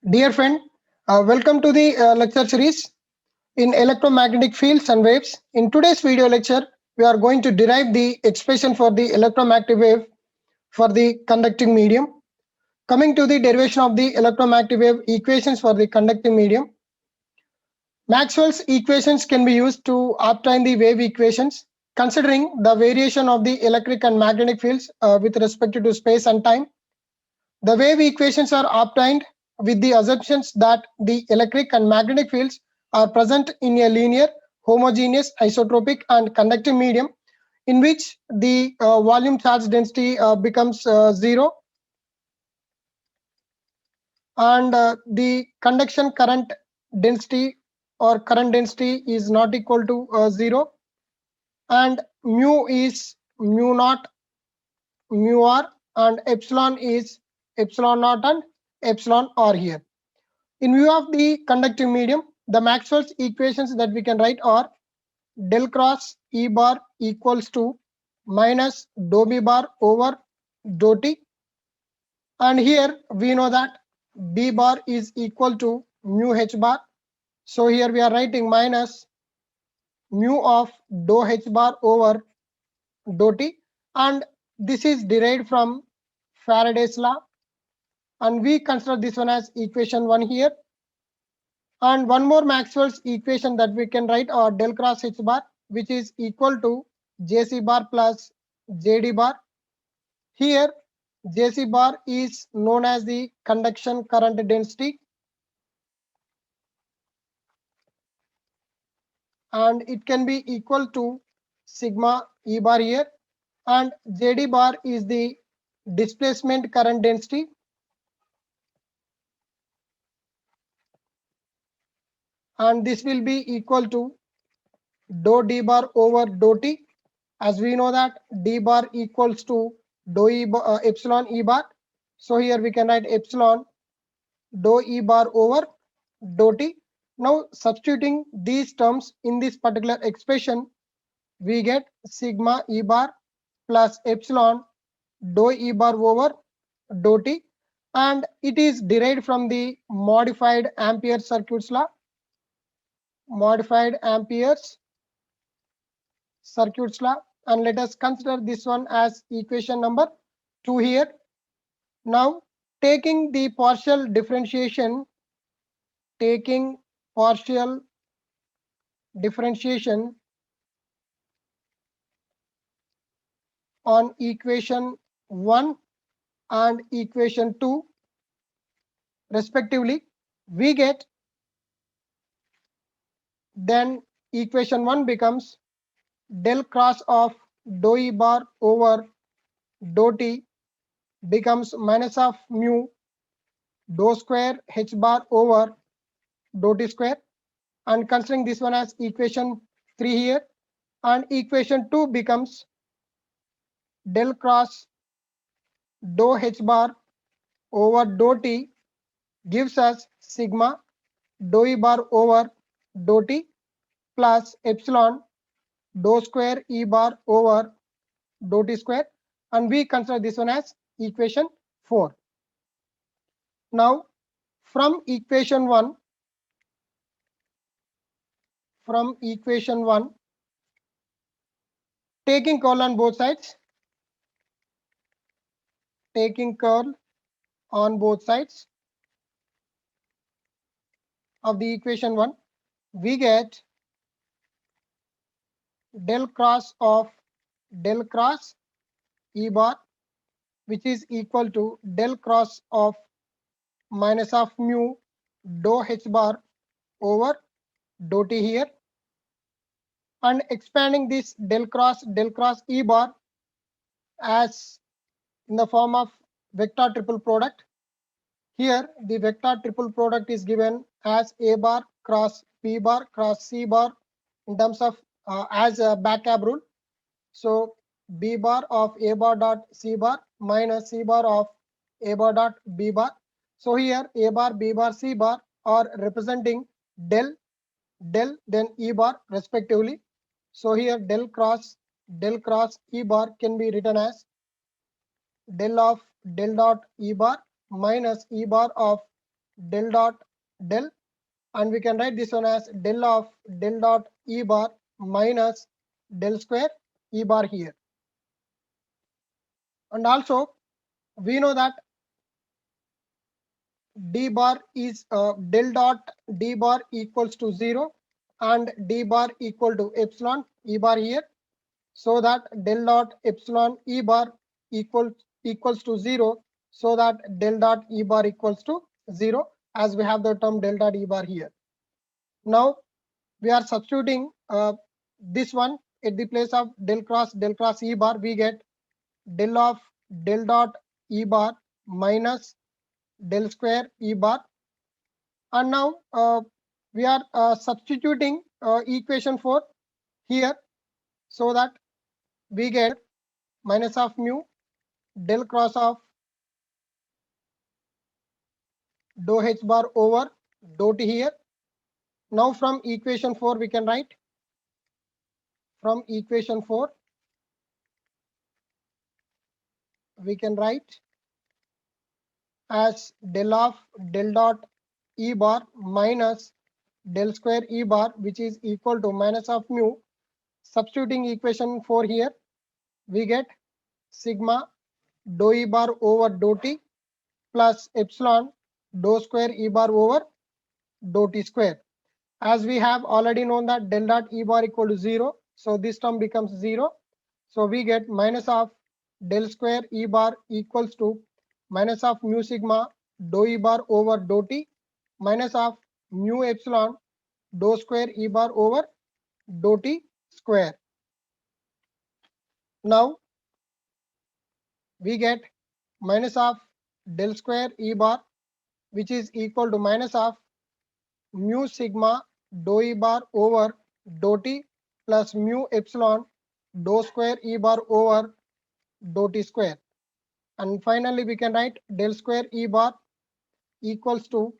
Dear friend, welcome to the lecture series in electromagnetic fields and waves. In today's video lecture, we are going to derive the expression for the electromagnetic wave for the conducting medium. Coming to the derivation of the electromagnetic wave equations for the conducting medium. Maxwell's equations can be used to obtain the wave equations considering the variation of the electric and magnetic fields with respect to space and time. The wave equations are obtained with the assumptions that the electric and magnetic fields are present in a linear, homogeneous, isotropic, and conducting medium in which the volume charge density becomes zero and the conduction current density or current density is not equal to zero, and mu is mu naught mu r and epsilon is epsilon naught and epsilon r here. In view of the conducting medium, the Maxwell's equations that we can write are del cross E bar equals to minus dou B bar over dou T. And here we know that B bar is equal to mu H bar. So here we are writing minus mu of dou H bar over dou T. And this is derived from Faraday's law. And we consider this one as equation 1 here. And one more Maxwell's equation that we can write are del cross H bar, which is equal to JC bar plus JD bar. Here, JC bar is known as the conduction current density, and it can be equal to sigma E bar here. And JD bar is the displacement current density. And this will be equal to dou D bar over dou T. As we know that D bar equals to dou E bar, epsilon E bar. So here we can write epsilon dou E bar over dou T. Now substituting these terms in this particular expression, we get sigma E bar plus epsilon dou E bar over dou T, and it is derived from the modified Ampere circuits law. Modified Ampere's circuits law, and let us consider this one as equation number 2 here. Now taking the partial differentiation on equation 1 and equation 2 respectively, we get then equation 1 becomes del cross of dou E bar over dou T becomes minus of mu dou square H bar over dou T square, and considering this one as equation 3 here, and equation 2 becomes del cross dou H bar over dou T gives us sigma dou E bar over dou T plus epsilon dou square E bar over dou T square, and we consider this one as equation 4. Now from equation 1, taking curl on both sides, of the equation 1, we get del cross E bar, which is equal to del cross of minus of mu dou H bar over dou T here, and expanding this del cross E bar as in the form of vector triple product. Here the vector triple product is given as A bar cross B bar cross C bar in terms of as a back-cab rule. So B bar of A bar dot C bar minus C bar of A bar dot B bar. So here A bar, B bar, C bar are representing del then E bar respectively. So here del cross E bar can be written as del dot E bar minus E bar of del dot del, and we can write this one as del of del dot E bar minus del square E bar here. And also we know that d bar is del dot d bar equals to 0 and d bar equal to epsilon E bar here, so that del dot epsilon E bar equals to 0, so that del dot E bar equals to 0, as we have the term del dot E bar here. Now we are substituting this one at the place of del cross E bar. We get del of del dot E bar minus del square E bar. And now we are substituting equation 4 here, so that we get minus of mu del cross of dou h bar over dou t here. Now from equation 4 we can write, from equation 4 we can write as del of del dot E bar minus del square E bar, which is equal to minus of mu. Substituting equation 4 here, we get sigma dou E bar over dou t plus epsilon dou square E bar over dou t square. As we have already known that del dot E bar equal to 0, so this term becomes 0. So we get minus of del square E bar equals to minus of mu sigma dou E bar over dou t minus of mu epsilon dou square E bar over dou t square. Now we get minus of del square E bar, which is equal to minus of mu sigma dou E bar over dou t plus mu epsilon dou square E bar over dou t square. And finally we can write del square E bar equals to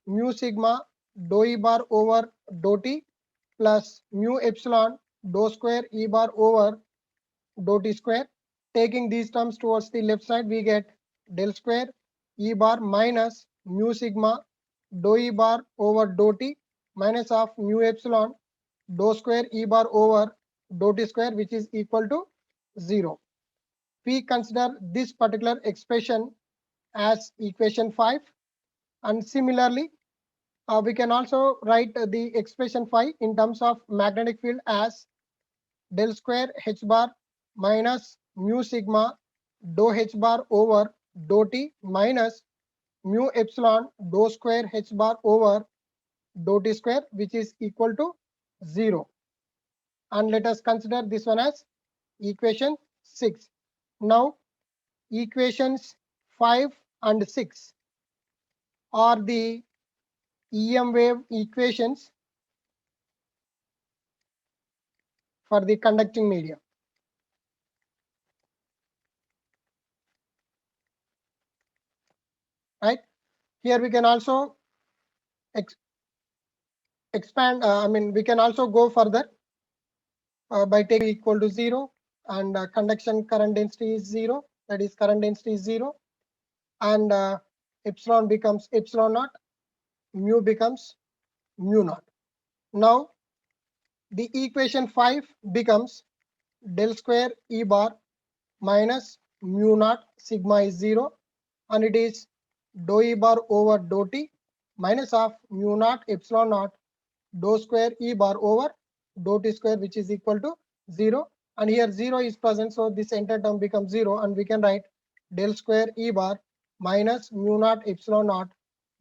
mu sigma dou E bar over dou t plus mu epsilon dou square E bar over dou t square. Taking these terms towards the left side, we get del square E bar minus mu sigma dou E bar over dou t minus of mu epsilon dou square E bar over dou t square, which is equal to 0. We consider this particular expression as equation 5, and similarly we can also write the expression 5 in terms of magnetic field as del square h bar minus mu sigma dou h bar over dou t minus mu epsilon dou square h bar over dou t square, which is equal to 0. And let us consider this one as equation 6. Now equations 5 and 6 are the EM wave equations for the conducting medium. Right? Here we can also expand, we can also go further by taking equal to 0, and conduction current density is 0, that is current density is 0, and epsilon becomes epsilon naught, mu becomes mu naught. Now the equation 5 becomes del square E bar minus mu naught sigma is 0, and it is dou E bar over dou t minus of mu naught epsilon naught dou square E bar over dou t square, which is equal to 0. And here 0 is present, so this entire term becomes 0, and we can write del square E bar minus mu naught epsilon naught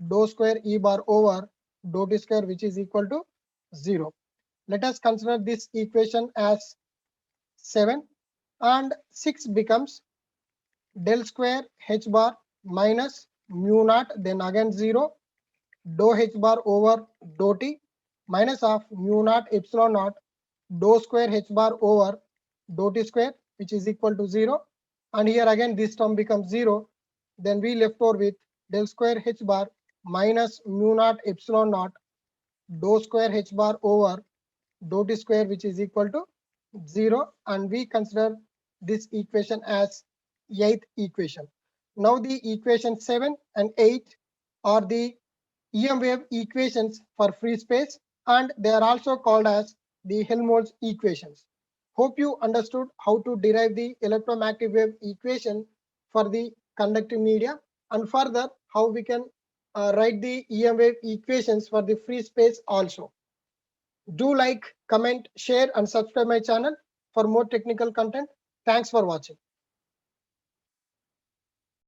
dou square E bar over dou t square, which is equal to 0. Let us consider this equation as 7, and 6 becomes del square h bar minus mu naught, then again 0, dou h bar over dou t minus of mu naught epsilon naught dou square h bar over dou t square, which is equal to 0. And here again this term becomes 0. Then we left over with del square h bar minus mu naught epsilon naught dou square h bar over dou t square, which is equal to 0. And we consider this equation as 8th equation. Now the equation 7 and 8 are the EM wave equations for free space, and they are also called as the Helmholtz equations. Hope you understood how to derive the electromagnetic wave equation for the conductive media, and further how we can write the EM wave equations for the free space also. Do like, comment, share, and subscribe my channel for more technical content. Thanks for watching.